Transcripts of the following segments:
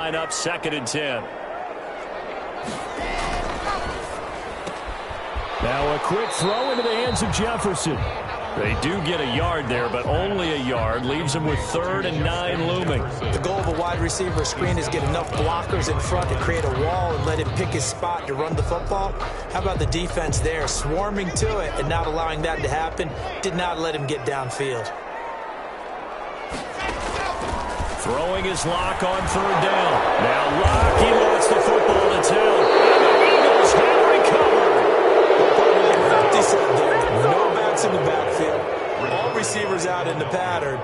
Line up 2nd and 10. Now a quick throw into the hands of Jefferson. They do get a yard there, but only a yard. Leaves them with 3rd and 9 looming. The goal of a wide receiver screen is get enough blockers in front to create a wall and let him pick his spot to run the football. How about the defense there, swarming to it and not allowing that to happen? Did not let him get downfield. Throwing his Lock on 3rd down. Now Lock, he wants the football to tell. And the Eagles have recovered. No backs in the backfield. All receivers out in the pattern.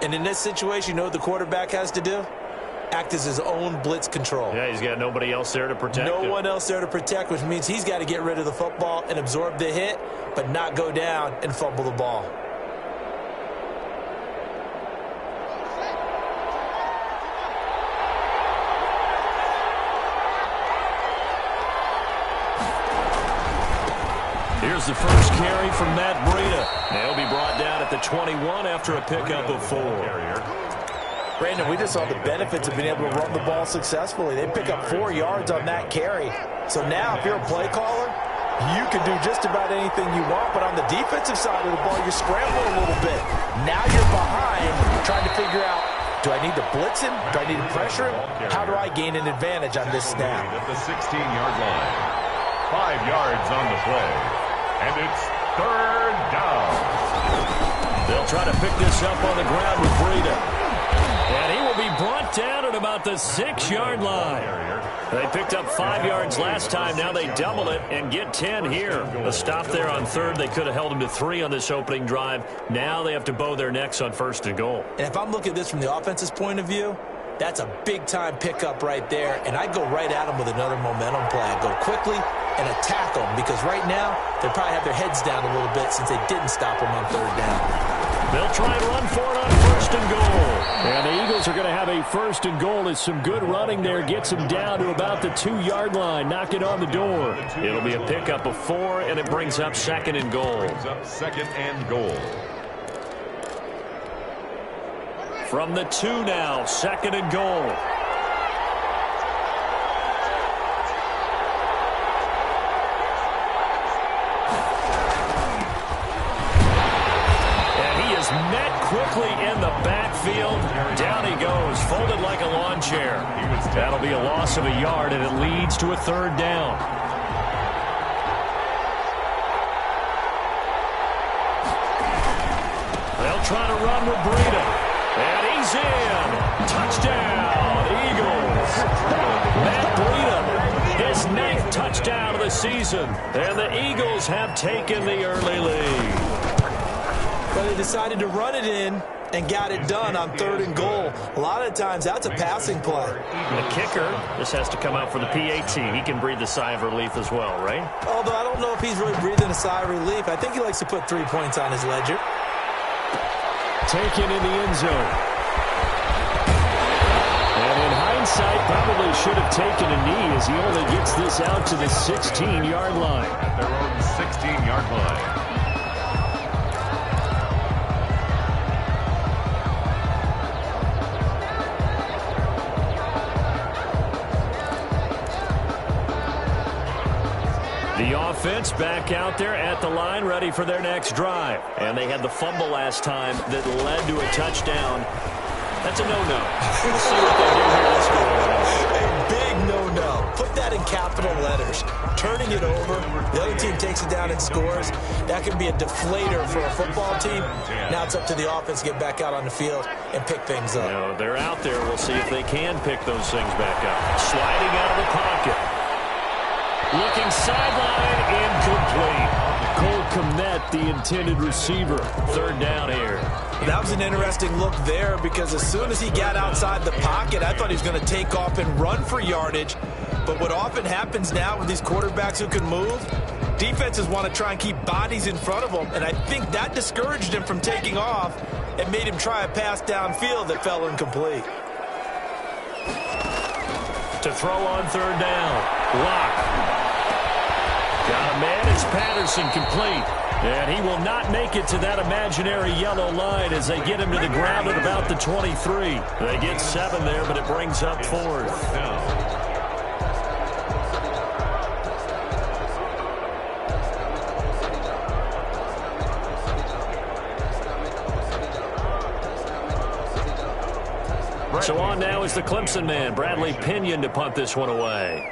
And in this situation, you know what the quarterback has to do? Act as his own blitz control. Yeah, he's got nobody else there to protect him. No one else there to protect, which means he's got to get rid of the football and absorb the hit, but not go down and fumble the ball. Here's the first carry from Matt Breida. He'll be brought down at the 21 after a pickup of 4. Brandon, we just saw the benefits of being able to run the ball successfully. They pick up 4 yards on that carry. So now if you're a play caller, you can do just about anything you want. But on the defensive side of the ball, you're scrambling a little bit. Now you're behind, trying to figure out, do I need to blitz him? Do I need to pressure him? How do I gain an advantage on this snap? At the 16-yard line. 5 yards on the play. And it's 3rd down. They'll try to pick this up on the ground with Breida. And he will be brought down at about the 6-yard line. They picked up 5 yards last time. Now they double it and get 10 here. A stop there on 3rd. They could have held him to 3 on this opening drive. Now they have to bow their necks on 1st and goal. And if I'm looking at this from the offense's point of view, that's a big-time pickup right there. And I go right at them with another momentum play. I go quickly and attack them because right now they probably have their heads down a little bit since they didn't stop them on 3rd down. They'll try and run for it on 1st and goal. And the Eagles are going to have a 1st and goal as some good running there gets them down to about the 2-yard line. Knock it on the door. It'll be a pickup of 4, and it brings up 2nd and goal. Brings up 2nd and goal. From the 2 now, 2nd and goal. Met quickly in the backfield. Down he goes, folded like a lawn chair. That'll be a loss of a yard, and it leads to a 3rd down. They'll try to run with Breida. And he's in. Touchdown, Eagles. Matt Breida, his 9th touchdown of the season. And the Eagles have taken the early lead. But they decided to run it in and got it done on 3rd and goal. A lot of times, that's a passing play. The kicker, this has to come out for the PAT. He can breathe a sigh of relief as well, right? Although I don't know if he's really breathing a sigh of relief. I think he likes to put 3 points on his ledger. Taken in the end zone. And in hindsight, probably should have taken a knee as he only gets this out to the 16-yard line. At their own 16-yard line. The offense back out there at the line, ready for their next drive. And they had the fumble last time that led to a touchdown. That's a no-no. We'll see what they do here this go around. A big no-no. Put that in capital letters. Turning it over, the other team takes it down and scores. That can be a deflator for a football team. Now it's up to the offense to get back out on the field and pick things up. You know, they're out there. We'll see if they can pick those things back up. Sliding out of the pocket. Looking sideline, incomplete. Cole Kmet, the intended receiver. 3rd down here. That was an interesting look there because as soon as he got outside the pocket, I thought he was going to take off and run for yardage. But what often happens now with these quarterbacks who can move, defenses want to try and keep bodies in front of them. And I think that discouraged him from taking off and made him try a pass downfield that fell incomplete. To throw on 3rd down. Lock. Got a man as Patterson complete. And he will not make it to that imaginary yellow line as they get him to the ground at about the 23. They get 7 there, but it brings up 4th. So on now is the Clemson man, Bradley Pinion, to punt this one away.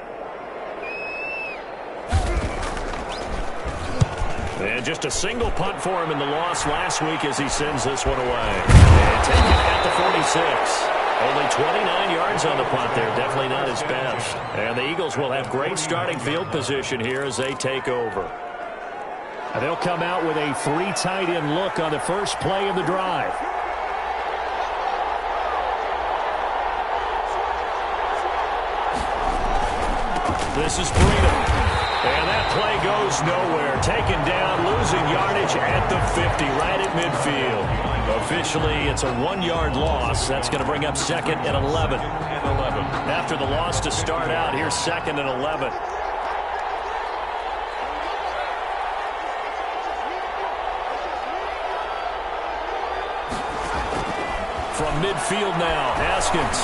And just a single punt for him in the loss last week as he sends this one away. And taken at the 46. Only 29 yards on the punt there. Definitely not his best. And the Eagles will have great starting field position here as they take over. And they'll come out with a 3 tight end look on the first play of the drive. This is Breida. And that play goes nowhere. Taken down, losing yardage at the 50, right at midfield. Officially, it's a 1-yard loss. That's going to bring up 2nd and 11. After the loss to start out, here's 2nd and 11. From midfield now, Haskins.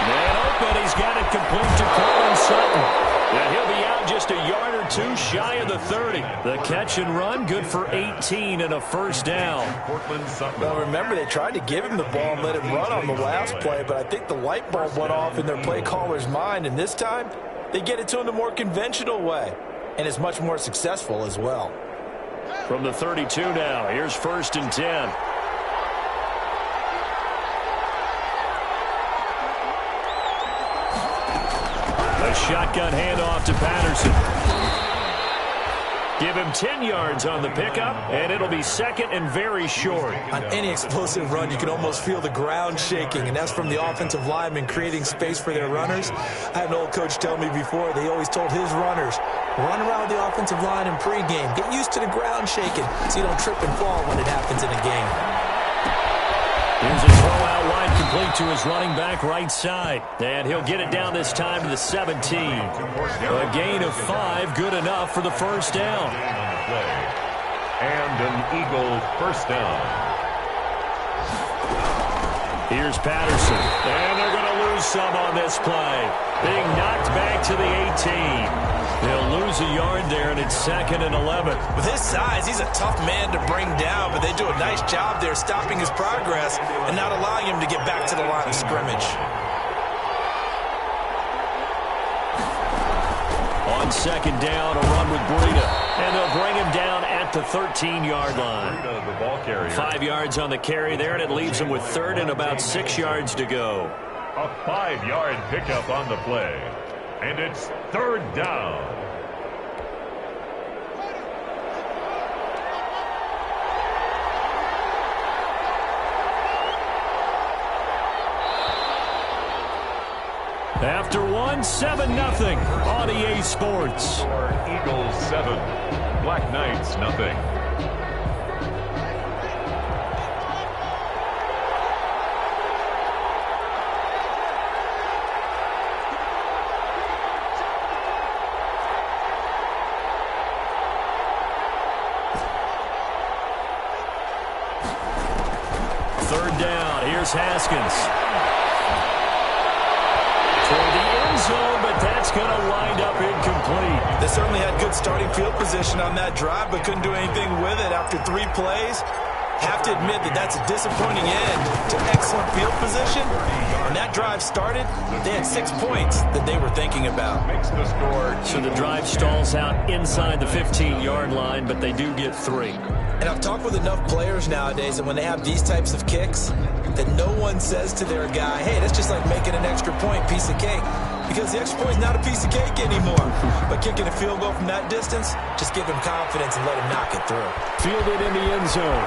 Man open, he's got it complete to Courtland Sutton. And he'll be out just a yard or 2 shy of the 30. The catch and run, good for 18 and a first down. Well, remember, they tried to give him the ball and let him run on the last play, but I think the light bulb went off in their play caller's mind, and this time they get it to him the more conventional way, and it's much more successful as well. From the 32 now, here's 1st and 10. A shotgun handoff to Patterson. Give him 10 yards on the pickup, and it'll be 2nd and very short. On any explosive run, you can almost feel the ground shaking, and that's from the offensive linemen creating space for their runners. I had an old coach tell me before, they always told his runners, run around the offensive line in pregame. Get used to the ground shaking so you don't trip and fall when it happens in a game. Here's a throw out wide complete to his running back right side. And he'll get it down this time to the 17. A gain of 5, good enough for the first down. And an Eagle first down. Here's Patterson. And they're going to lose some on this play. Being knocked back to the 18. They'll lose a yard there, and it's 2nd and 11. With his size, he's a tough man to bring down, but they do a nice job there stopping his progress and not allowing him to get back to the line of scrimmage. On 2nd down, a run with Breida. And they'll bring him down at the 13-yard line. The ball carrier. 5 yards on the carry there, and it leaves him with 3rd and about 6 yards to go. A 5-yard pickup on the play. And it's 3rd down. After one, 7-0 on EA Sports. Eagles 7, Black Knights nothing. Haskins. Toward the end zone, but that's going to wind up incomplete. They certainly had good starting field position on that drive, but couldn't do anything with it after 3 plays. Have to admit that that's a disappointing end to excellent field position. When that drive started, they had 6 points that they were thinking about. Makes the score. So the drive stalls out inside the 15-yard line, but they do get 3. And I've talked with enough players nowadays, and when they have these types of kicks, that no one says to their guy, hey, that's just like making an extra point, piece of cake. Because the extra point is not a piece of cake anymore. But kicking a field goal from that distance, just give him confidence and let him knock it through. Fielded in the end zone.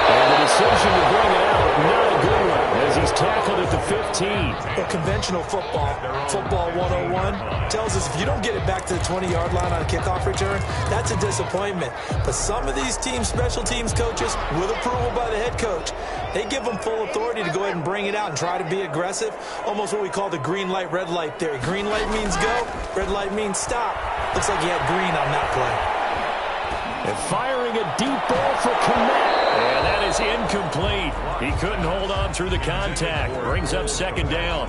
And the decision to bring it out, not a good one, as he's tackled field at the 15. Well, conventional football 101, tells us if you don't get it back to the 20-yard line on a kickoff return, that's a disappointment. But some of these special teams coaches, with approval by the head coach, they give them full authority to go ahead and bring it out and try to be aggressive, almost what we call the green light, red light theory. Green light means go, red light means stop. Looks like he had green on that play. And firing a deep ball for Komet. And that is incomplete. He couldn't hold on through the contact. Brings up second down.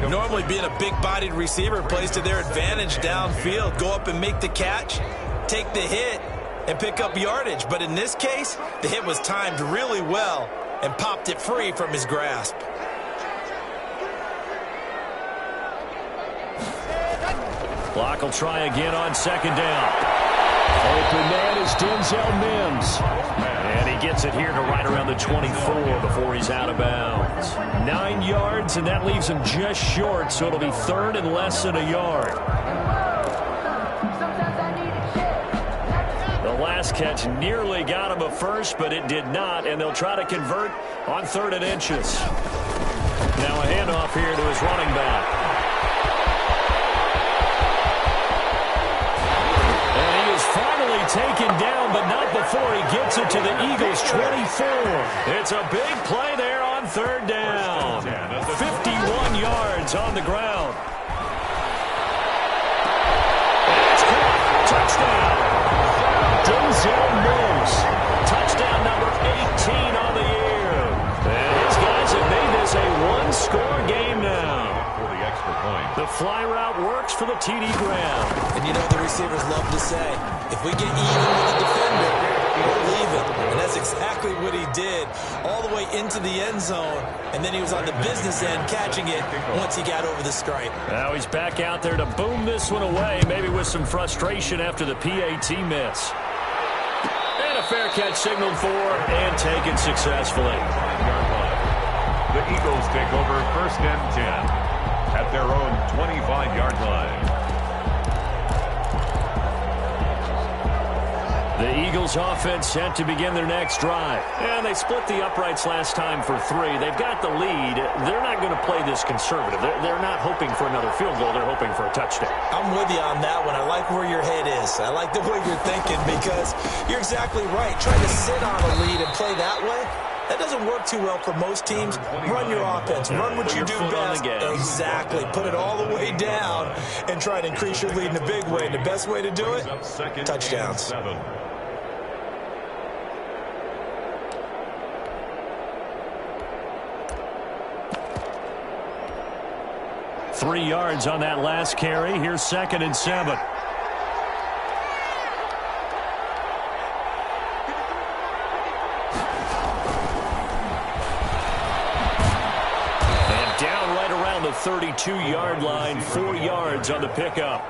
Normally being a big-bodied receiver plays to their advantage downfield. Go up and make the catch, take the hit, and pick up yardage. But in this case, the hit was timed really well and popped it free from his grasp. Clock will try again on second down. Open man is Denzel Mims. And he gets it here to right around the 24 before he's out of bounds. 9 yards, and that leaves him just short, so it'll be third and less than a yard. The last catch nearly got him a first, but it did not, and they'll try to convert on 3rd and inches. Now a handoff here to his running back. Finally taken down, but not before he gets it to the Eagles' 24. It's a big play there on 3rd down. 51 yards on the ground. It's caught. Touchdown. Denzel Mims. Touchdown number 18 on the year. And his guys have made this a one-score game now. The fly route works for the TD Graham. And you know the receivers love to say, if we get even with the defender, we'll leave it. And that's exactly what he did, all the way into the end zone. And then he was on the business end catching it once he got over the stripe. Now he's back out there to boom this one away, maybe with some frustration after the PAT miss. And a fair catch signaled for and taken successfully. The Eagles take over 1st and 10. At their own 25-yard line. The Eagles offense set to begin their next drive. And they split the uprights last time for 3. They've got the lead. They're not going to play this conservative. They're not hoping for another field goal. They're hoping for a touchdown. I'm with you on that one. I like where your head is. I like the way you're thinking because you're exactly right. Trying to sit on a lead and play that way, that doesn't work too well for most teams. Run your offense. Run what you do best. Exactly. Put it all the way down and try to increase your lead in a big way. And the best way to do it, touchdowns. 3 yards on that last carry. Here's 2nd and 7. The 32-yard line, 4 yards on the pickup.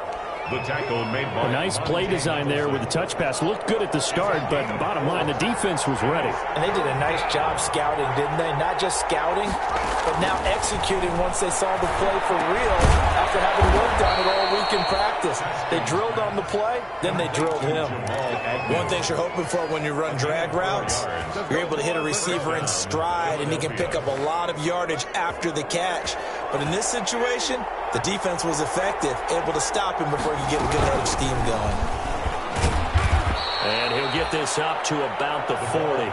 The tackle made by a nice play design there with the touch pass. Looked good at the start, but bottom line, the defense was ready. And they did a nice job scouting, didn't they? Not just scouting, but now executing once they saw the play for real after having worked on it all week in practice. They drilled on the play, then they drilled him. One thing you're hoping for when you run drag routes, you're able to hit a receiver in stride, and he can pick up a lot of yardage after the catch. But in this situation, the defense was effective, able to stop him before he could get a good head of steam going. And he'll get this up to about the 40.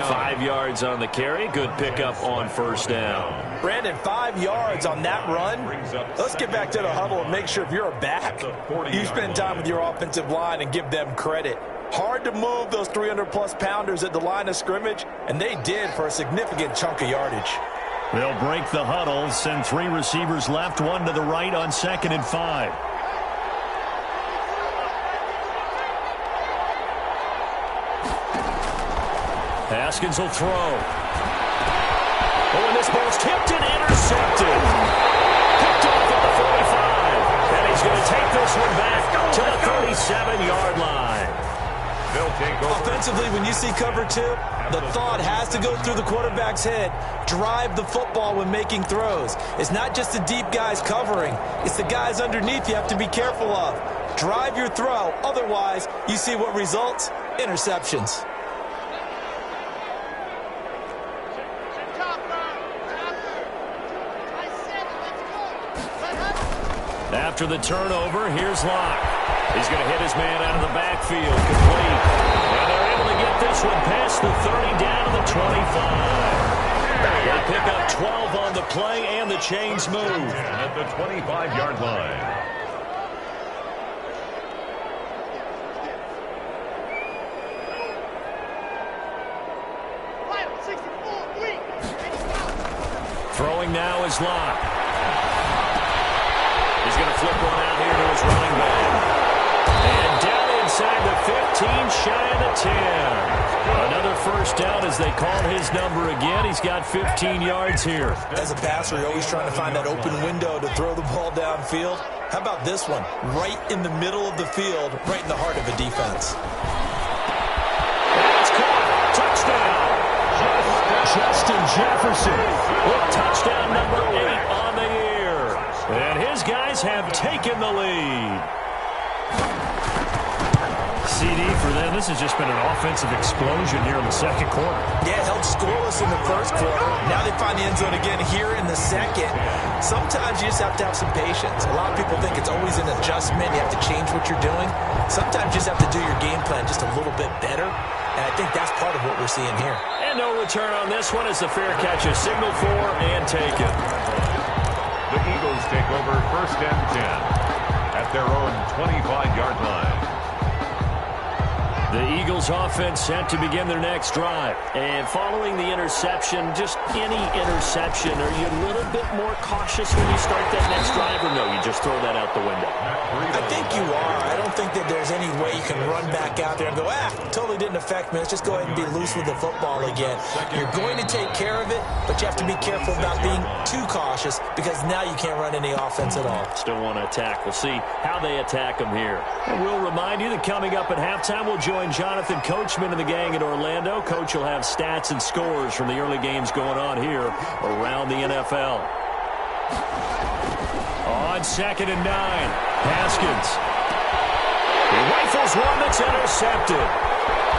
5 yards on the carry. Good pickup on 1st down. Brandon, 5 yards on that run. Let's get back to the huddle and make sure if you're a back, you spend time with your offensive line and give them credit. Hard to move those 300-plus pounders at the line of scrimmage, and they did for a significant chunk of yardage. They'll break the huddle, send 3 receivers left, 1 to the right on 2nd and 5. Haskins will throw. Oh, and this ball's tipped and intercepted. Picked off at the 45. And he's going to take this one back to the 37-yard line. Offensively, when you see cover 2, the thought has to go through the quarterback's head. Drive the football when making throws. It's not just the deep guys covering. It's the guys underneath you have to be careful of. Drive your throw. Otherwise, you see what results? Interceptions. After the turnover, here's Locke. He's going to hit his man out of the backfield, complete. And they're able to get this one past the 30 down to the 25. They pick up 12 on the play, and the chains move. At the 25-yard line. Throwing now is Locke. He's going to flip one out here to his running back. And down inside the 15, shy of the 10. Another first down as they call his number again. He's got 15 yards here. As a passer, you're always trying to find that open window to throw the ball downfield. How about this one? Right in the middle of the field, right in the heart of a defense. That's caught. Touchdown. Justin Jefferson with touchdown number 8 on the year. And his guys have taken the lead. CD for them. This has just been an offensive explosion here in the second quarter. Yeah, held scoreless in the first quarter. Now they find the end zone again here in the second. Sometimes you just have to have some patience. A lot of people think it's always an adjustment. You have to change what you're doing. Sometimes you just have to do your game plan just a little bit better. And I think that's part of what we're seeing here. And no return on this one as the fair catch is signaled for and taken. The Eagles take over first and 10 at their own 25-yard line. The Eagles offense set to begin their next drive. And following the interception, just any interception, are you a little bit more cautious when you start that next drive, or no, you just throw that out the window? I think you are. I don't think that there's any way you can run back out there and go, totally didn't affect me. Let's just go ahead and be loose with the football again. You're going to take care of it, but you have to be careful about being too cautious because now you can't run any offense at all. Still want to attack. We'll see how they attack them here. And we'll remind you that coming up at halftime, we'll join Jonathan Coachman and the gang in Orlando. Coach will have stats and scores from the early games going on here around the NFL. On 2nd and 9, Haskins. He rifles one that's intercepted.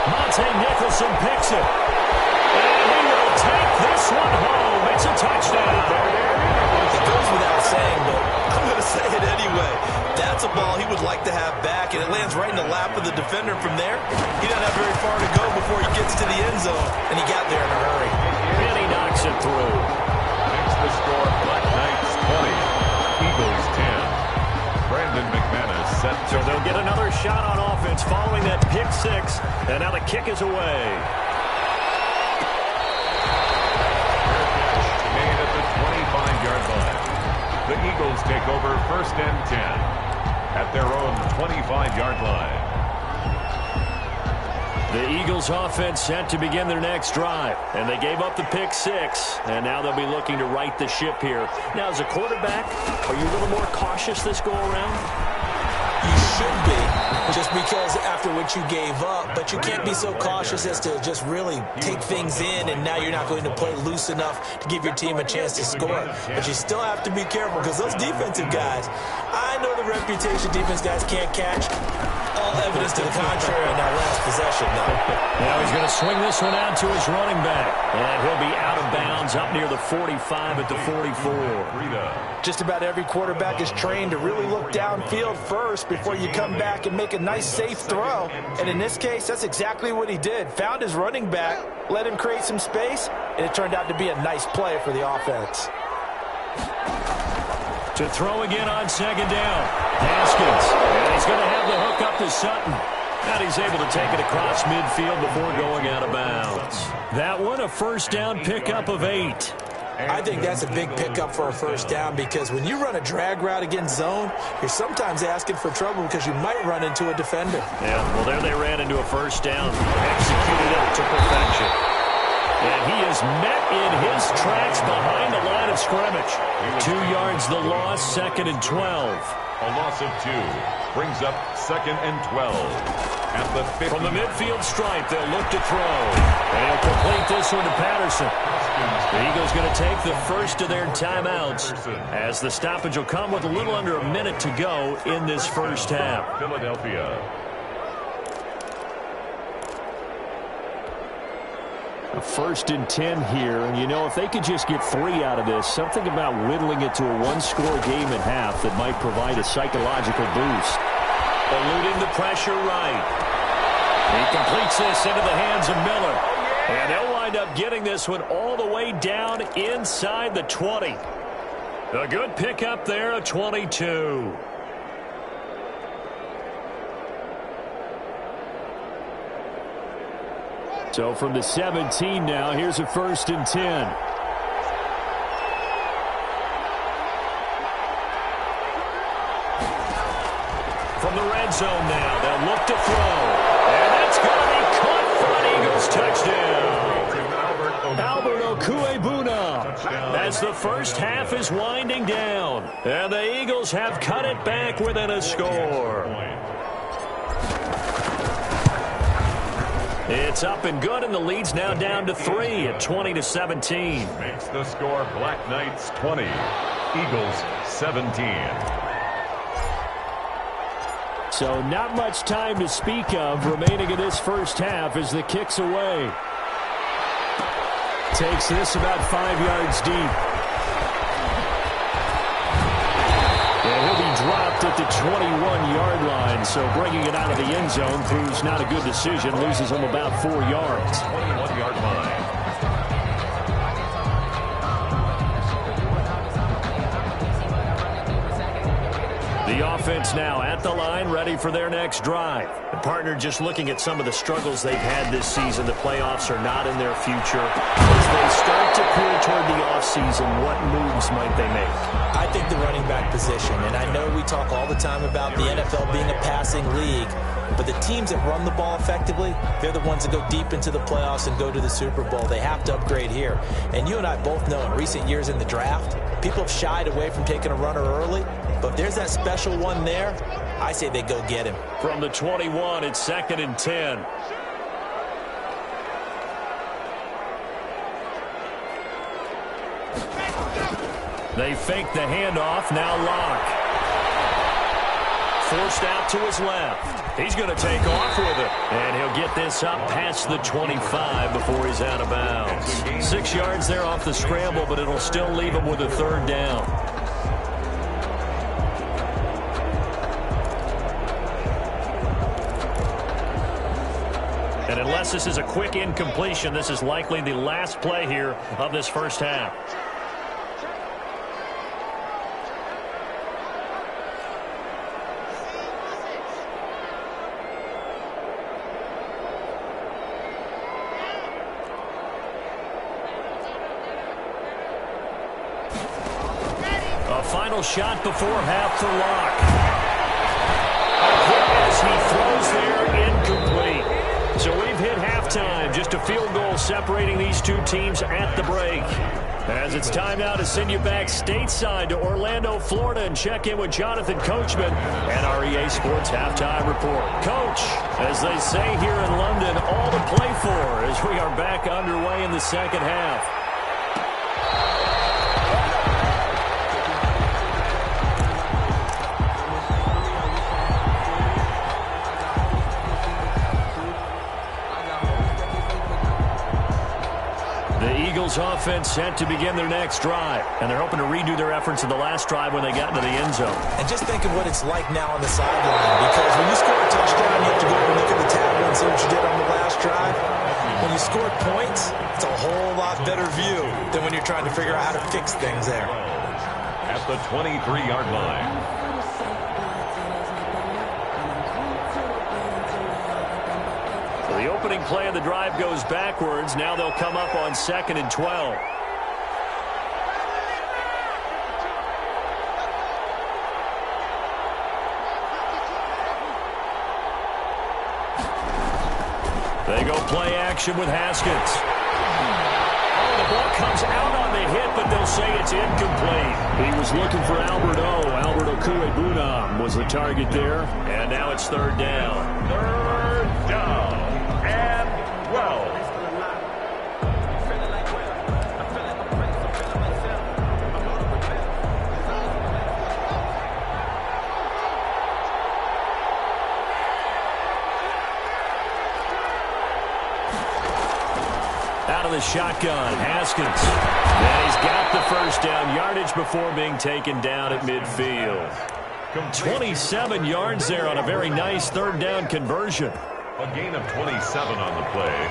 Monte Nicholson picks it. And he will take this one home. It's a touchdown. It goes without saying, but I'm going to say it anyway. That's a ball he would like to have back, and it lands right in the lap of the defender from there. He doesn't have very far to go before he gets to the end zone, and he got there in a hurry. And he knocks it through. Makes the score Black Knights 20, Eagles 10. Brandon McManus set to... So they'll get another shot on offense following that pick six, and now the kick is away. Made at the 25-yard line. The Eagles take over first and 10 at their own 25-yard line. The Eagles offense set to begin their next drive, and they gave up the pick six, and now they'll be looking to right the ship here. Now, as a quarterback, are you a little more cautious this go around? You should be, just because after what you gave up, but you can't be so cautious as to just really take things in, and now you're not going to play loose enough to give your team a chance to score. But you still have to be careful, because those defensive guys, I know the reputation defense guys can't catch. All evidence to the contrary on that last possession, though. Now he's going to swing this one out to his running back, and he'll be out of bounds up near the 45 at the 44. Just about every quarterback is trained to really look downfield first before you come back and make a nice, safe throw. And in this case, that's exactly what he did. Found his running back, let him create some space, and it turned out to be a nice play for the offense. To throw again on 2nd down. Haskins. And he's going to have the hook up to Sutton. And he's able to take it across midfield before going out of bounds. That one, a first down pickup of 8. I think that's a big pickup for a first down, because when you run a drag route against zone, you're sometimes asking for trouble because you might run into a defender. Yeah, well, there they ran into a first down. Executed it to perfection. And he is met in his tracks behind the line of scrimmage. 2 yards the loss, 2nd and 12. A loss of 2 brings up 2nd and 12. At the 50. From the midfield stripe, they'll look to throw. And he'll complete this one to Patterson. The Eagles going to take the first of their timeouts, as the stoppage will come with a little under a minute to go in this first half. Philadelphia. A 1st and 10 here, and you know, if they could just get 3 out of this, something about whittling it to a 1-score game at half that might provide a psychological boost. Eluding the pressure right. He completes this into the hands of Miller. And they'll wind up getting this one all the way down inside the 20. A good pickup there, a 22. So from the 17 now, here's a 1st and 10. From the red zone now, they'll look to throw. And that's going to be caught for an Eagles touchdown. Albert Okuebuna, as the first half is winding down. And the Eagles have cut it back within a score. It's up and good, and the lead's now down to 3 at 20-17. Makes the score Black Knights 20, Eagles 17. So not much time to speak of remaining in this first half as the kick's away. Takes this about 5 yards deep. And he'll be dropped at the 21-yard line, so bringing it out of the end zone proves not a good decision. Loses him about 4 yards. 21-yard line. The offense now at the line, ready for their next drive. The partner just looking at some of the struggles they've had this season. The playoffs are not in their future. As they start to cool toward the offseason, what moves might they make? I think the running back position, and I know we talk all the time about the NFL being a passing league, but the teams that run the ball effectively, they're the ones that go deep into the playoffs and go to the Super Bowl. They have to upgrade here. And you and I both know in recent years in the draft, people have shied away from taking a runner early, but if there's that special one there, I say they go get him. From the 21, it's 2nd and 10. They fake the handoff, now Locke. Forced out to his left. He's going to take off with it. And he'll get this up past the 25 before he's out of bounds. 6 yards there off the scramble, but it'll still leave him with a 3rd down. And unless this is a quick incompletion, this is likely the last play here of this first half. A final shot before half for Locke. As he throws there, incomplete. So we've hit halftime. Just a field goal separating these two teams at the break. As it's time now to send you back stateside to Orlando, Florida, and check in with Jonathan Coachman and our EA Sports Halftime Report. Coach, as they say here in London, all to play for as we are back underway in the second half. Eagles offense set to begin their next drive, and they're hoping to redo their efforts in the last drive when they got into the end zone. And just think of what it's like now on the sideline, because when you score a touchdown, you have to go over and look at the table and see what you did on the last drive. When you scored points, it's a whole lot better view than when you're trying to figure out how to fix things there. At the 23-yard line. The opening play of the drive goes backwards. Now they'll come up on 2nd and 12. They go play action with Haskins. Oh, the ball comes out on the hit, but they'll say it's incomplete. He was looking for Albert Okuebuna was the target there. And now it's 3rd down. 3rd down. And 12. Out of shotgun. Haskins. And he's got the first down yardage before being taken down at midfield. 27 yards there on a very nice third down conversion. A gain of 27 on the play.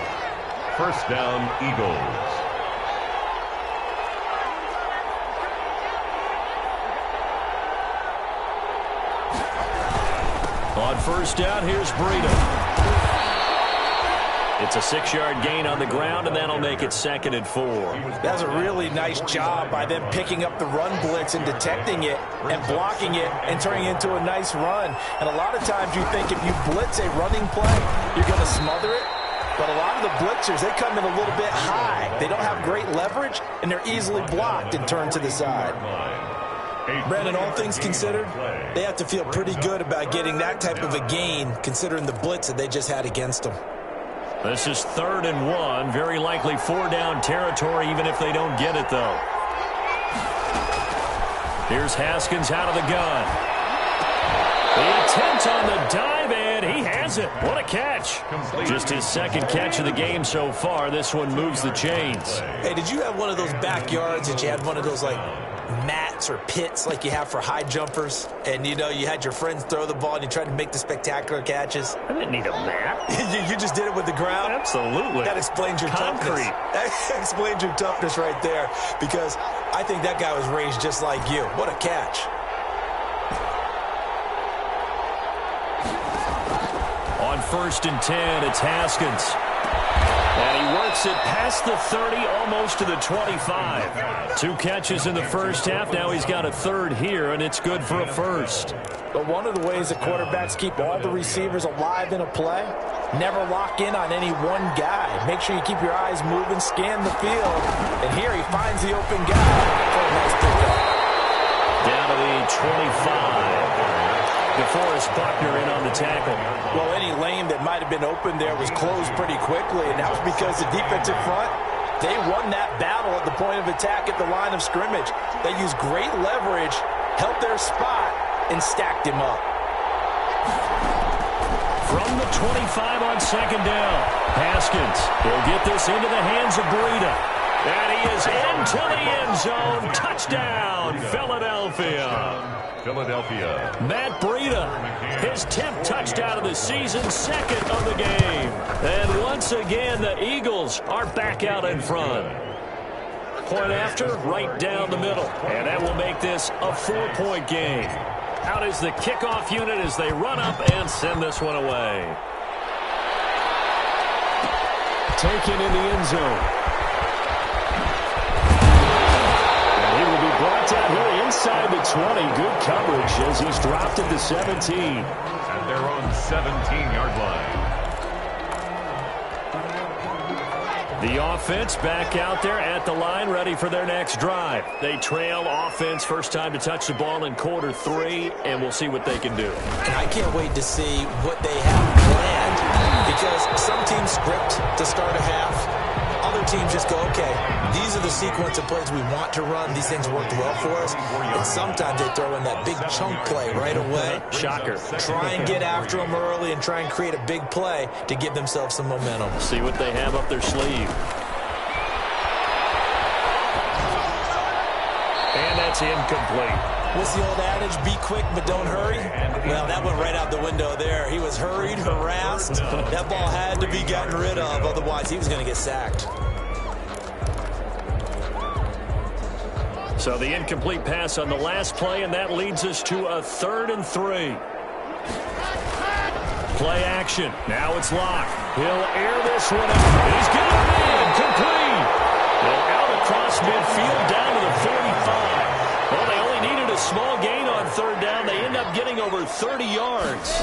First down, Eagles. On first down, here's Breida. It's a 6-yard gain on the ground, and that'll make it 2nd and 4. That's a really nice job by them picking up the run blitz and detecting it and blocking it and turning it into a nice run. And a lot of times you think if you blitz a running play, you're going to smother it. But a lot of the blitzers, they come in a little bit high. They don't have great leverage, and they're easily blocked and turned to the side. Brandon, all things considered, they have to feel pretty good about getting that type of a gain considering the blitz that they just had against them. This is 3rd and 1. Very likely 4-down territory, even if they don't get it, though. Here's Haskins out of the gun. The attempt on the dive, and he has it. What a catch. Just his 2nd catch of the game so far. This one moves the chains. Hey, did you have one of those backyards that you had one of those, like, mats or pits like you have for high jumpers, and you know you had your friends throw the ball and you tried to make the spectacular catches? I didn't need a mat. you just did it with the ground? Absolutely. That explains your toughness. That explains your toughness right there, because I think that guy was raised just like you. What a catch. On 1st and 10, it's Haskins. And he works it past the 30, almost to the 25. 2 catches in the first half. Now he's got a 3rd here, and it's good for a 1st. But one of the ways that quarterbacks keep all the receivers alive in a play, never lock in on any one guy. Make sure you keep your eyes moving, scan the field. And here he finds the open guy for a nice pickup. Down to the 25. DeForest Buckner in on the tackle. Well, any lane that might have been open there was closed pretty quickly, and that was because the defensive front, they won that battle at the point of attack at the line of scrimmage. They used great leverage, held their spot, and stacked him up. From the 25 on 2nd down, Haskins will get this into the hands of Breida. And he is into the end zone. Touchdown, Philadelphia. Matt Breida, his 10th touchdown of the season, 2nd of the game. And once again, the Eagles are back out in front. Point after, right down the middle. And that will make this a 4-point game. Out is the kickoff unit as they run up and send this one away. Taken in the end zone. Brought down here inside the 20. Good coverage as he's dropped at the 17. At their own 17-yard line. The offense back out there at the line, ready for their next drive. They trail offense, first time to touch the ball in quarter 3, and we'll see what they can do. And I can't wait to see what they have planned, because some teams script to start a half. Other teams just go, okay, these are the sequence of plays we want to run. These things worked well for us. And sometimes they throw in that big chunk play right away. Shocker. Try and get after them early and try and create a big play to give themselves some momentum. See what they have up their sleeve. And that's incomplete. What's the old adage? Be quick, but don't hurry. Well, that went right out the window there. He was hurried, harassed. That ball had to be gotten rid of. Otherwise, he was going to get sacked. So the incomplete pass on the last play, and that leads us to a 3rd and 3. Play action. Now it's Locke. He'll air this one out. He's got it in. Complete. And out across midfield down to the 45. Well, they only needed a small gain on 3rd down. They end up getting over 30 yards.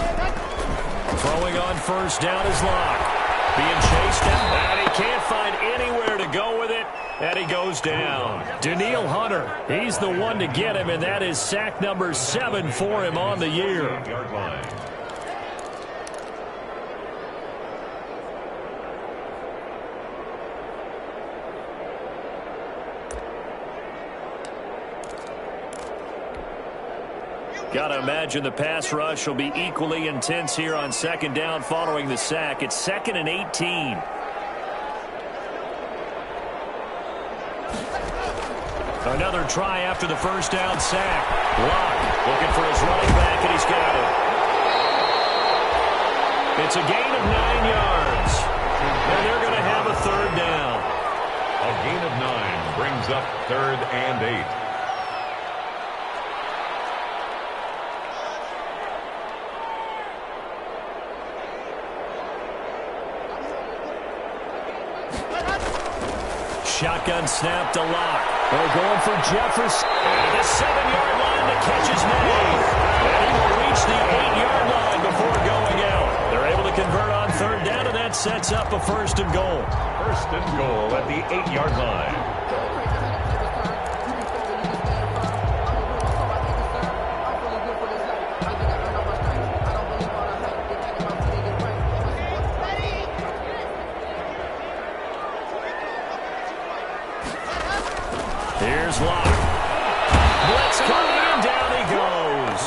Throwing on 1st down is Locke. Being chased down, and he can't find anywhere to go with it, and he goes down. Danielle Hunter, he's the one to get him, and that is sack number 7 for him on the year. Got to imagine the pass rush will be equally intense here on 2nd down following the sack. It's 2nd and 18. another try after the first down sack. Locke looking for his running back, and he's got it. It's a gain of 9 yards. And they're going to have a third down. A gain of 9 brings up 3rd and 8. Shotgun snap to Locke. They're going for Jefferson. And the 7-yard line, the catch is made. And he will reach the 8-yard line before going out. They're able to convert on third down, and that sets up a 1st and goal. 1st and goal at the 8-yard line. Here's Locke. Blitz coming, and down he goes.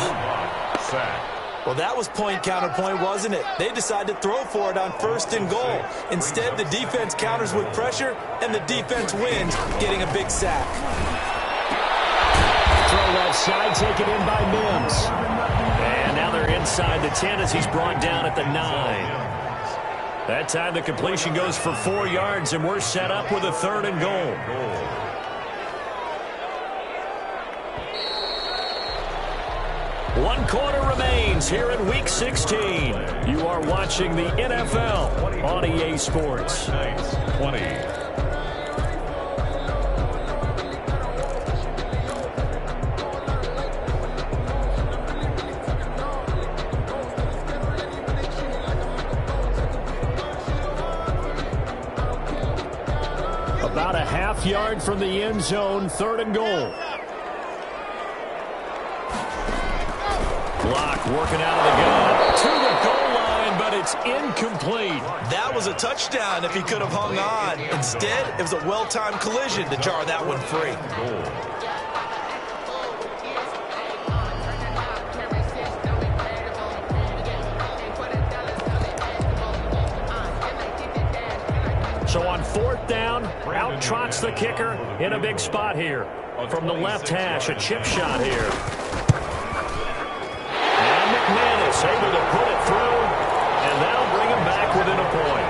Sack. Well, that was point counterpoint, wasn't it? They decided to throw for it on 1st and goal. Instead, the defense counters with pressure, and the defense wins, getting a big sack. Throw left side, taken in by Mims. And now they're inside the 10 as he's brought down at the 9. That time the completion goes for 4 yards, and we're set up with a 3rd and goal. 1 quarter remains here in Week 16. You are watching the NFL on EA Sports. 20. About a half yard from the end zone, 3rd and goal. Locke working out of the gun to the goal line, but it's incomplete. That was a touchdown if he could have hung on. Instead, it was a well-timed collision to jar that one free. So on 4th down, out trots the kicker in a big spot here. From the left hash, a chip shot here. Able to put it through, and that'll bring him back within a point.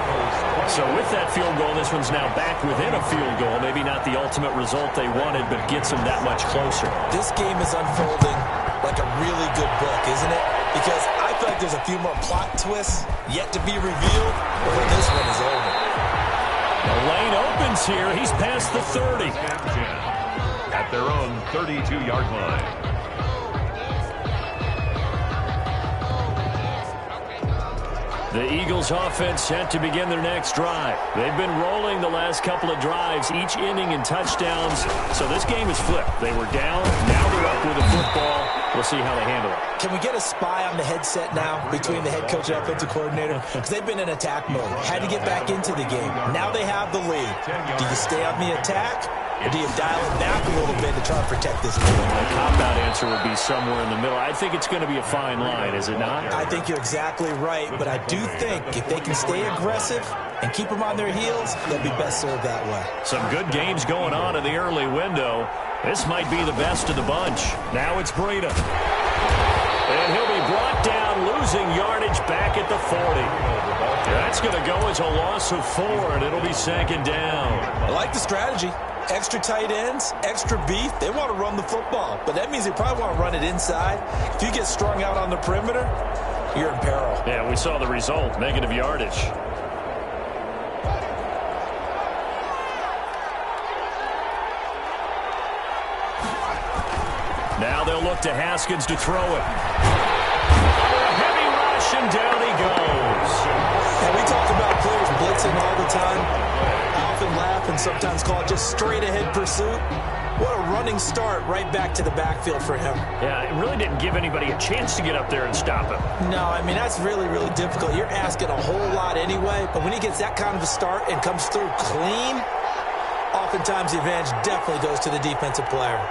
So with that field goal, this one's now back within a field goal. Maybe not the ultimate result they wanted, but gets them that much closer. This game is unfolding like a really good book, isn't it? Because I feel like there's a few more plot twists yet to be revealed before this one is over. The lane opens here. He's past the 30. At their own 32-yard line. The Eagles offense set to begin their next drive. They've been rolling the last couple of drives, each inning in touchdowns. So this game is flipped. They were down, now they're up with the football. We'll see how they handle it. Can we get a spy on the headset now between the head coach and offensive coordinator? Because they've been in attack mode. Had to get back into the game. Now they have the lead. Do you stay on the attack? Or do you dial it back a little bit to try and protect this game? The cop-out answer would be somewhere in the middle. I think it's going to be a fine line, is it not? I think you're exactly right, but I do think if they can stay aggressive and keep them on their heels, they'll be best served that way. Some good games going on in the early window. This might be the best of the bunch. Now it's Breida. And he'll be brought down, losing yardage back at the 40. That's going to go as a loss of 4, and it'll be 2nd down. I like the strategy. Extra tight ends, extra beef. They want to run the football, but that means they probably want to run it inside. If you get strung out on the perimeter, you're in peril. Yeah, we saw the result, negative yardage. Now they'll look to Haskins to throw it. A heavy rush, and down he goes. And we talk about players blitzing all the time. I often laugh and sometimes call it just straight-ahead pursuit. What a running start right back to the backfield for him. Yeah, it really didn't give anybody a chance to get up there and stop him. No, I mean, that's really, really difficult. You're asking a whole lot anyway, but when he gets that kind of a start and comes through clean, oftentimes the advantage definitely goes to the defensive player.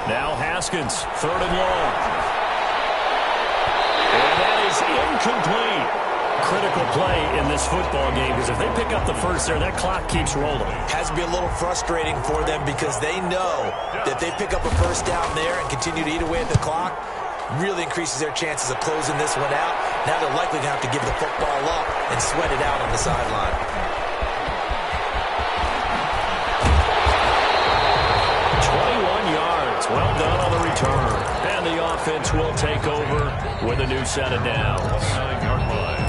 Now Haskins, 3rd and long. And that is incomplete. critical play in this football game, because if they pick up the first there, that clock keeps rolling. Has to be a little frustrating for them because they know that they pick up a first down there and continue to eat away at the clock, really increases their chances of closing this one out. Now they're likely to have to give the football up and sweat it out on the sideline. 21 yards. Well done on the return. And the offense will take over with a new set of downs. 9-yard line.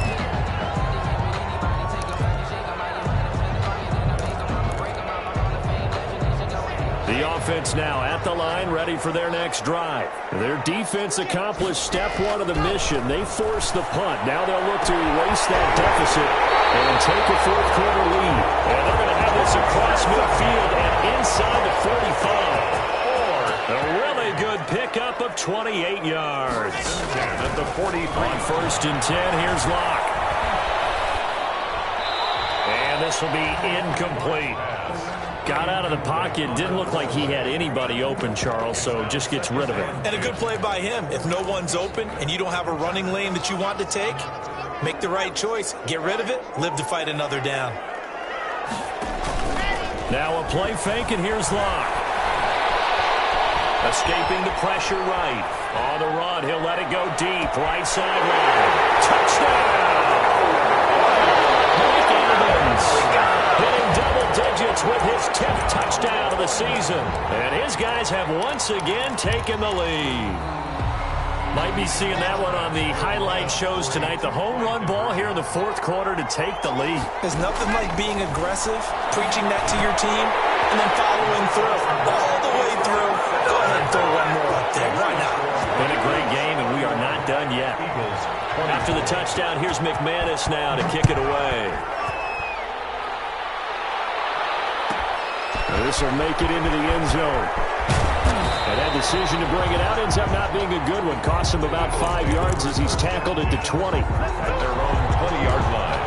The offense now at the line, ready for their next drive. Their defense accomplished step one of the mission. They forced the punt. Now they'll look to erase that deficit and take a fourth quarter lead. And they're going to have this across midfield and inside the 45. A really good pickup of 28 yards. At the 43. On 1st and 10, here's Locke. And this will be incomplete. Got out of the pocket. Didn't look like he had anybody open, Charles, so just gets rid of it. And a good play by him. If no one's open and you don't have a running lane that you want to take, make the right choice. Get rid of it. Live to fight another down. Now a play fake, and here's Locke. Escaping the pressure right. On the run, he'll let it go deep. Right sideline. Touchdown! Mike Evans hitting double digits with his 10th touchdown of the season. And his guys have once again taken the lead. Might be seeing that one on the highlight shows tonight. The home run ball here in the fourth quarter to take the lead. There's nothing like being aggressive, preaching that to your team, and then following through. All the way through. Go ahead and throw one more up there. Why not? Been a great game, and we are not done yet. After the touchdown, here's McManus now to kick it away. This will make it into the end zone. And that decision to bring it out ends up not being a good one. Costs him about 5 yards as he's tackled at the 20. At their own 20-yard line.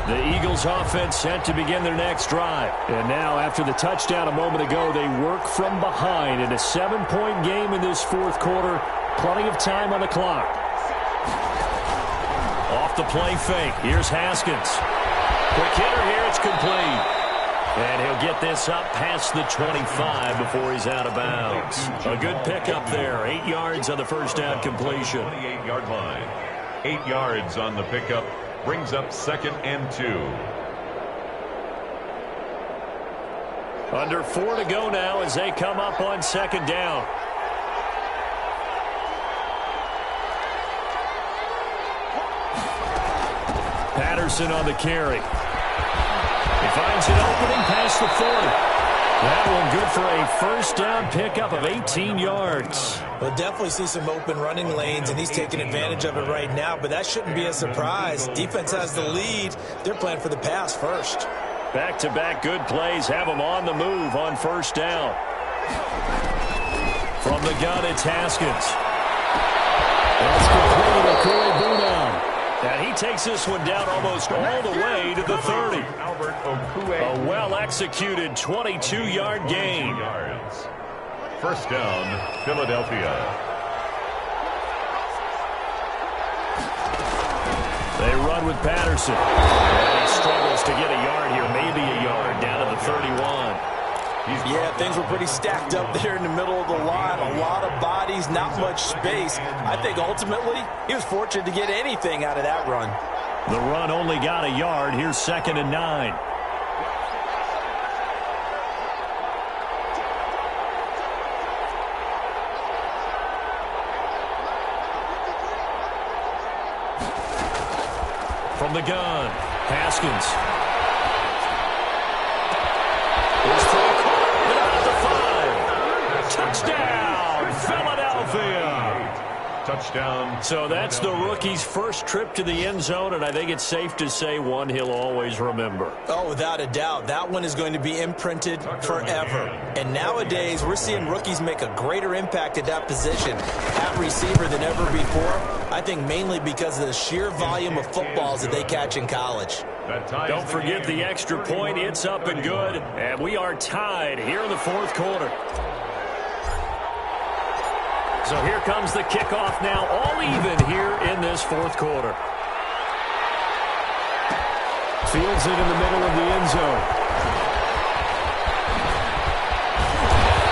The Eagles offense set to begin their next drive. And now, after the touchdown a moment ago, they work from behind in a 7-point game in this fourth quarter. Plenty of time on the clock. Off the play fake. Here's Haskins. Quick hitter here. It's complete. And he'll get this up past the 25 before he's out of bounds. A good pickup there. 8 yards on the first down completion. 28-yard line. 8 yards on the pickup. Brings up 2nd and 2. Under 4 to go now as they come up on 2nd down. Patterson on the carry. He finds an opening past the 40. That one good for a first down pickup of 18 yards. We'll definitely see some open running lanes, and he's taking advantage of it right now, but that shouldn't be a surprise. Defense has the lead. They're playing for the pass first. Back-to-back good plays have them on the move on first down. From the gun, it's Haskins. That's completed to Corey Boonow. And he takes this one down almost all the way to the 30. A well-executed 22-yard gain. First down, Philadelphia. They run with Patterson. And he struggles to get a yard here, maybe a yard, down to the 31. Yeah, things were pretty stacked up there in the middle of the line. A lot of bodies, not much space. I think ultimately he was fortunate to get anything out of that run. The run only got a yard. Here's 2nd and 9. From the gun, Haskins. Here's touchdown, Philadelphia. Touchdown. So that's the rookie's first trip to the end zone, and I think it's safe to say one he'll always remember. Oh, without a doubt. That one is going to be imprinted forever. And nowadays, we're seeing rookies make a greater impact at that position at receiver than ever before. I think mainly because of the sheer volume of footballs that they catch in college. Don't forget the extra point. It's up and good. And we are tied here in the fourth quarter. So here comes the kickoff now, all even here in this fourth quarter. Fields it in the middle of the end zone.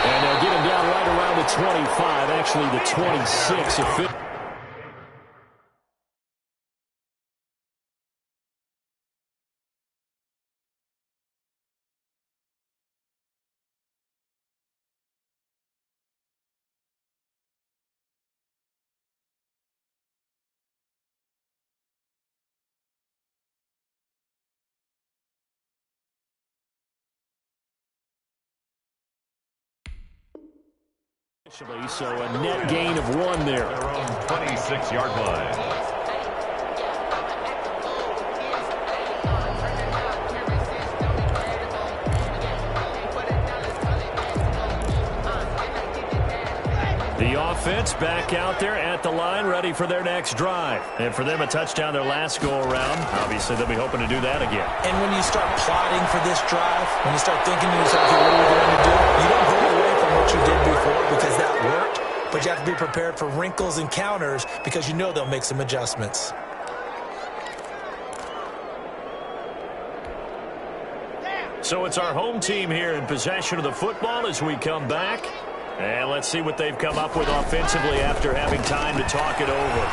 And they'll get him down right around the 25, actually the 26. So a net gain of 1 there. Their own 26-yard line. The offense back out there at the line, ready for their next drive. And for them, a touchdown their last go-around. Obviously, they'll be hoping to do that again. And when you start plotting for this drive, when you start thinking to yourself, okay, what are we going to do? You don't go away from what you did before because that worked, but you have to be prepared for wrinkles and counters because you know they'll make some adjustments. So it's our home team here in possession of the football as we come back. And let's see what they've come up with offensively after having time to talk it over.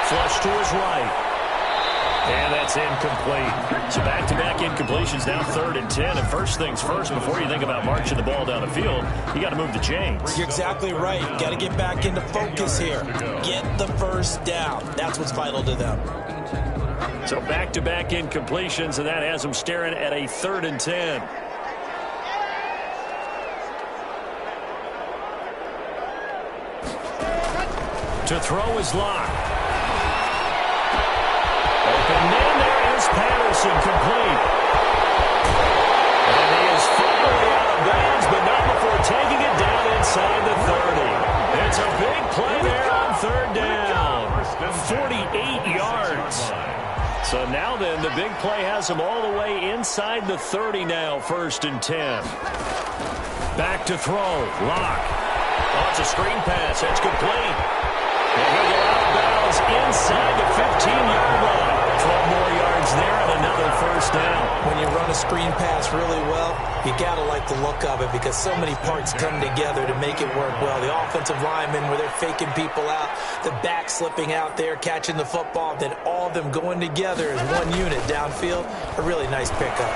Flush to his right. And that's incomplete. So back-to-back incompletions, now 3rd and 10. And first things first, before you think about marching the ball down the field, you got to move the chains. You're exactly right. Got to get back into focus here. Get the first down. That's what's vital to them. So back-to-back incompletions, and that has them staring at a 3rd and 10. To throw is Locke. Open man, there is Patterson, complete. And he is finally out of bounds, but not before taking it down inside the 30. It's a big play there on 3rd down. 48 yards. So now then, the big play has him all the way inside the 30 now, 1st and 10. Back to throw, Locke. Oh, it's a screen pass, that's complete. And he'll go out of bounds inside the 15-yard line. 12 more yards there and another 1st down. When you run a screen pass really well, you got to like the look of it because so many parts come together to make it work well. The offensive linemen where they're faking people out, the back slipping out there, catching the football, then all of them going together as one unit downfield. A really nice pickup.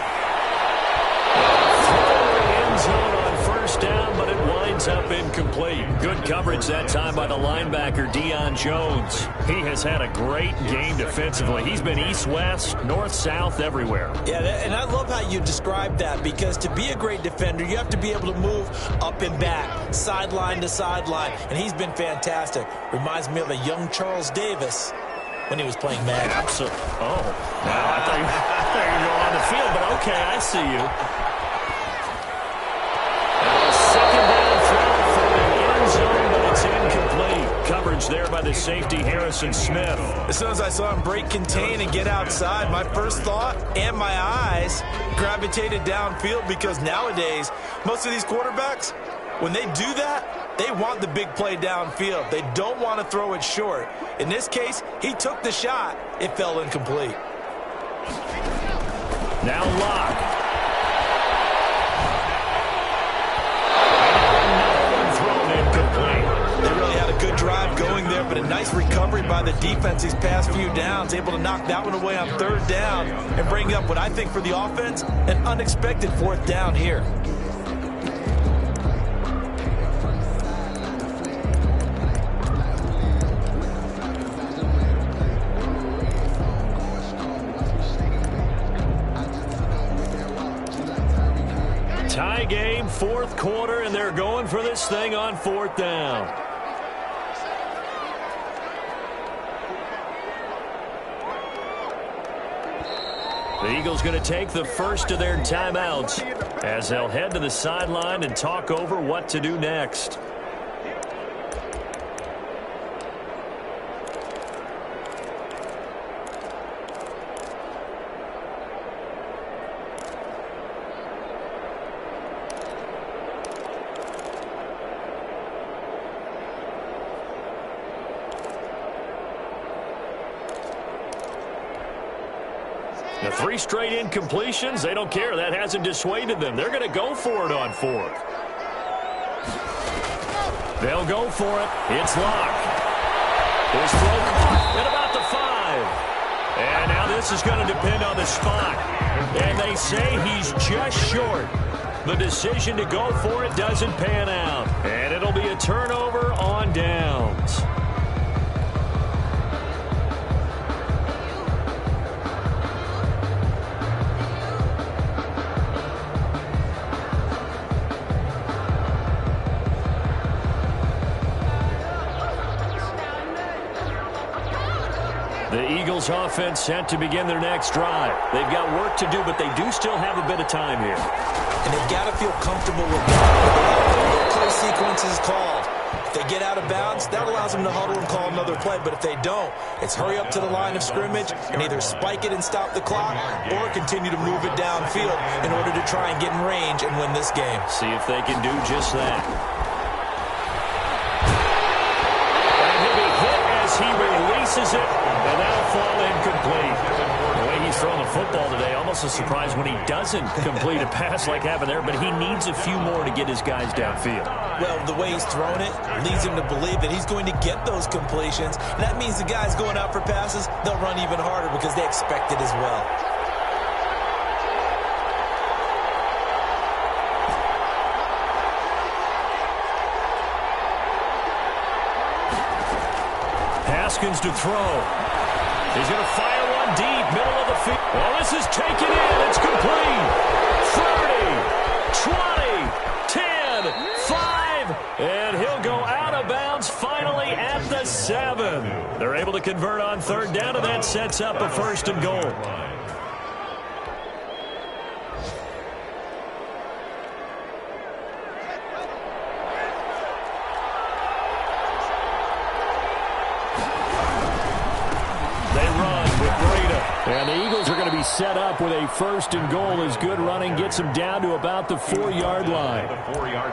End zone on 1st down, but it winds up incomplete. Good coverage that time by the linebacker, Deion Jones. He has had a great game defensively. He's been east-west, north-south, everywhere. Yeah, and I love how you describe that because to be a great defender, you have to be able to move up and back, sideline to sideline, and he's been fantastic. Reminds me of a young Charles Davis when he was playing Madden. Absolutely. Oh, wow, I thought you were going on the field, but okay, I see you. Coverage there by the safety, Harrison Smith. As soon as I saw him break contain and get outside, my first thought and my eyes gravitated downfield because nowadays, most of these quarterbacks, when they do that, they want the big play downfield. They don't want to throw it short. In this case, he took the shot. It fell incomplete. Now Locke. Good drive going there, but a nice recovery by the defense these past few downs, able to knock that one away on 3rd down and bring up what I think for the offense, an unexpected 4th down here. Tie game, 4th quarter, and they're going for this thing on 4th down. The Eagles going to take the first of their timeouts as they'll head to the sideline and talk over what to do next. 3 straight incompletions, they don't care. That hasn't dissuaded them. They're going to go for it on 4th. They'll go for it. It's Locke. His throw caught at about the 5. And now this is going to depend on the spot. And they say he's just short. The decision to go for it doesn't pan out. And it'll be a turnover on downs. The Eagles offense set to begin their next drive. They've got work to do, but they do still have a bit of time here. And they've got to feel comfortable with that. Play sequence is called. If they get out of bounds, that allows them to huddle and call another play. But if they don't, it's hurry up to the line of scrimmage and either spike it and stop the clock or continue to move it downfield in order to try and get in range and win this game. See if they can do just that. And he'll be hit as he releases it. And that'll fall incomplete. The way he's throwing the football today, almost a surprise when he doesn't complete a pass like happened there, but he needs a few more to get his guys downfield. Well, the way he's thrown it leads him to believe that he's going to get those completions. And that means the guys going out for passes, they'll run even harder because they expect it as well. Haskins to throw. He's going to fire one deep, middle of the field. Well, this is taken in. It's complete. 30, 20, 10, 5, and he'll go out of bounds finally at the 7. They're able to convert on 3rd down, and that sets up a 1st and goal. And the Eagles are going to be set up with a 1st and goal as good running gets them down to about the 4-yard line.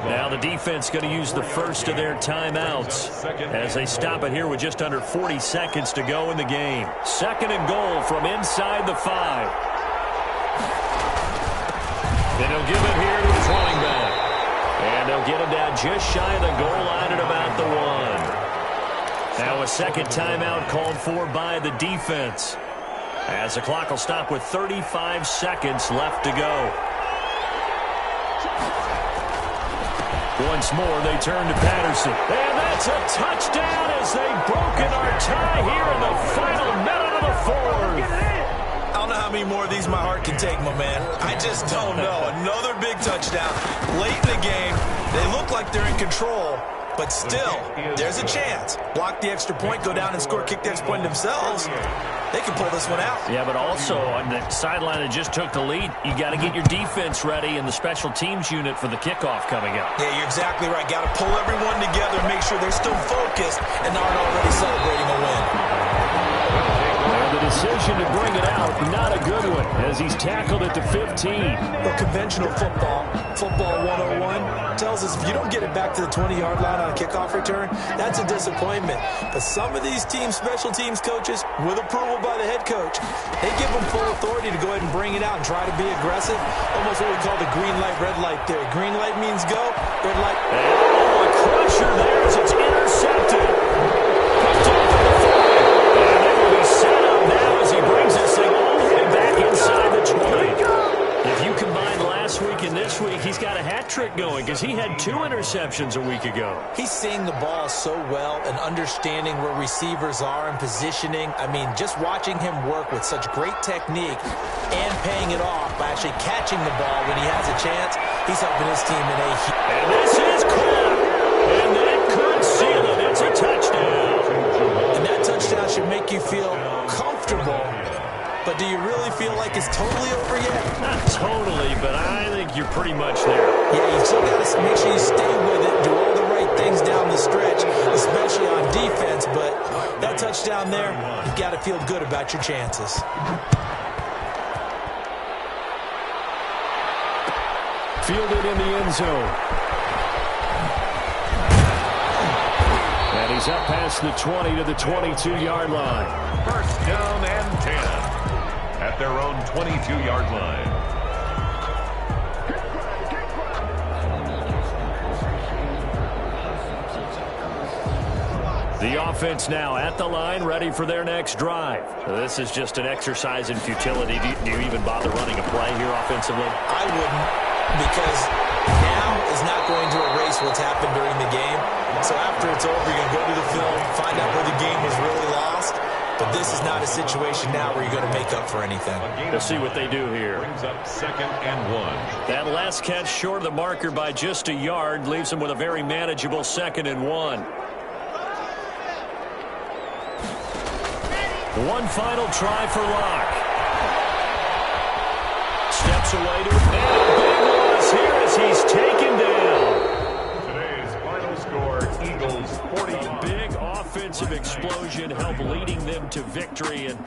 Now the defense going to use the first of their timeouts as they stop it here with just under 40 seconds to go in the game. 2nd and goal from inside the 5. Then he'll give it here to his running back. And they'll get him down just shy of the goal line at about the 1. Now a 2nd timeout called for by the defense, as the clock will stop with 35 seconds left to go. Once more, they turn to Patterson. And that's a touchdown as they've broken our tie here in the final minute of the 4th. I don't know how many more of these my heart can take, my man. I just don't know. Another big touchdown. Late in the game, they look like they're in control. But still, there's a chance. Block the extra point, go down and score, kick the extra point themselves. They can pull this one out. Yeah, but also on the sideline that just took the lead, you got to get your defense ready and the special teams unit for the kickoff coming up. Yeah, you're exactly right. Got to pull everyone together, make sure they're still focused and aren't already celebrating a win. The decision to bring it out, not a good one, as he's tackled at the 15. Well, conventional football 101, tells us if you don't get it back to the 20-yard line on a kickoff return, that's a disappointment. But some of these teams, special teams coaches, with approval by the head coach, they give them full authority to go ahead and bring it out and try to be aggressive. Almost what we call the green light, red light theory. Green light means go, red light. Oh, a crusher there as it's intercepted. Set up now as he brings this thing all the way back inside the 20. If you combine last week and this week, he's got a hat trick going because he had 2 interceptions a week ago. He's seeing the ball so well and understanding where receivers are and positioning. I mean, just watching him work with such great technique and paying it off by actually catching the ball when he has a chance, he's helping his team in a... And this is caught. And that could seal it. It's a touchdown. And that touchdown should make you feel comfortable. But do you really feel like it's totally over yet? Not totally, but I think you're pretty much there. Yeah, you still got to make sure you stay with it, do all the right things down the stretch, especially on defense. But that touchdown there, you've got to feel good about your chances. Fielded in the end zone. And he's up past the 20 to the 22-yard line. 1st down and 10 at their own 22-yard line. The offense now at the line, ready for their next drive. This is just an exercise in futility. Do you even bother running a play here offensively? I wouldn't, because now is not going to erase what's happened during the game. So after it's over, you're going to go to the film, find out where the game was really lost. But this is not a situation now where you're going to make up for anything. We'll see what they do here. Brings up 2nd and 1. That last catch short of the marker by just a yard leaves them with a very manageable 2nd and 1. One final try for Locke. Steps away to and a big loss here as he's taken down. Today's final score, Eagles 40. Big offensive explosion helped leading them to victory. And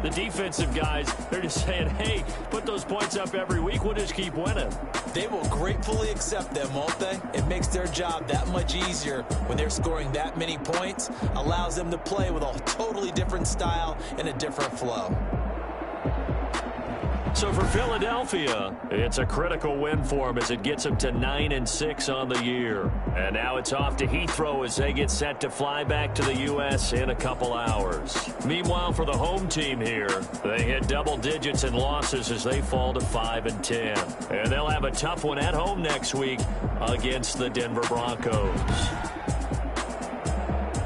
the defensive guys, they're just saying, hey, put those points up every week. We'll just keep winning. They will gratefully accept them, won't they? It makes their job that much easier when they're scoring that many points. Allows them to play with a totally different style and a different flow. So for Philadelphia, it's a critical win for them as it gets them to 9-6 on the year. And now it's off to Heathrow as they get set to fly back to the U.S. in a couple hours. Meanwhile, for the home team here, they hit double digits in losses as they fall to 5-10. And they'll have a tough one at home next week against the Denver Broncos.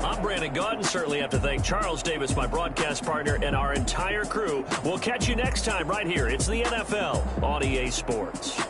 I'm Brandon Gaudin. Certainly have to thank Charles Davis, my broadcast partner, and our entire crew. We'll catch you next time right here. It's the NFL on EA Sports.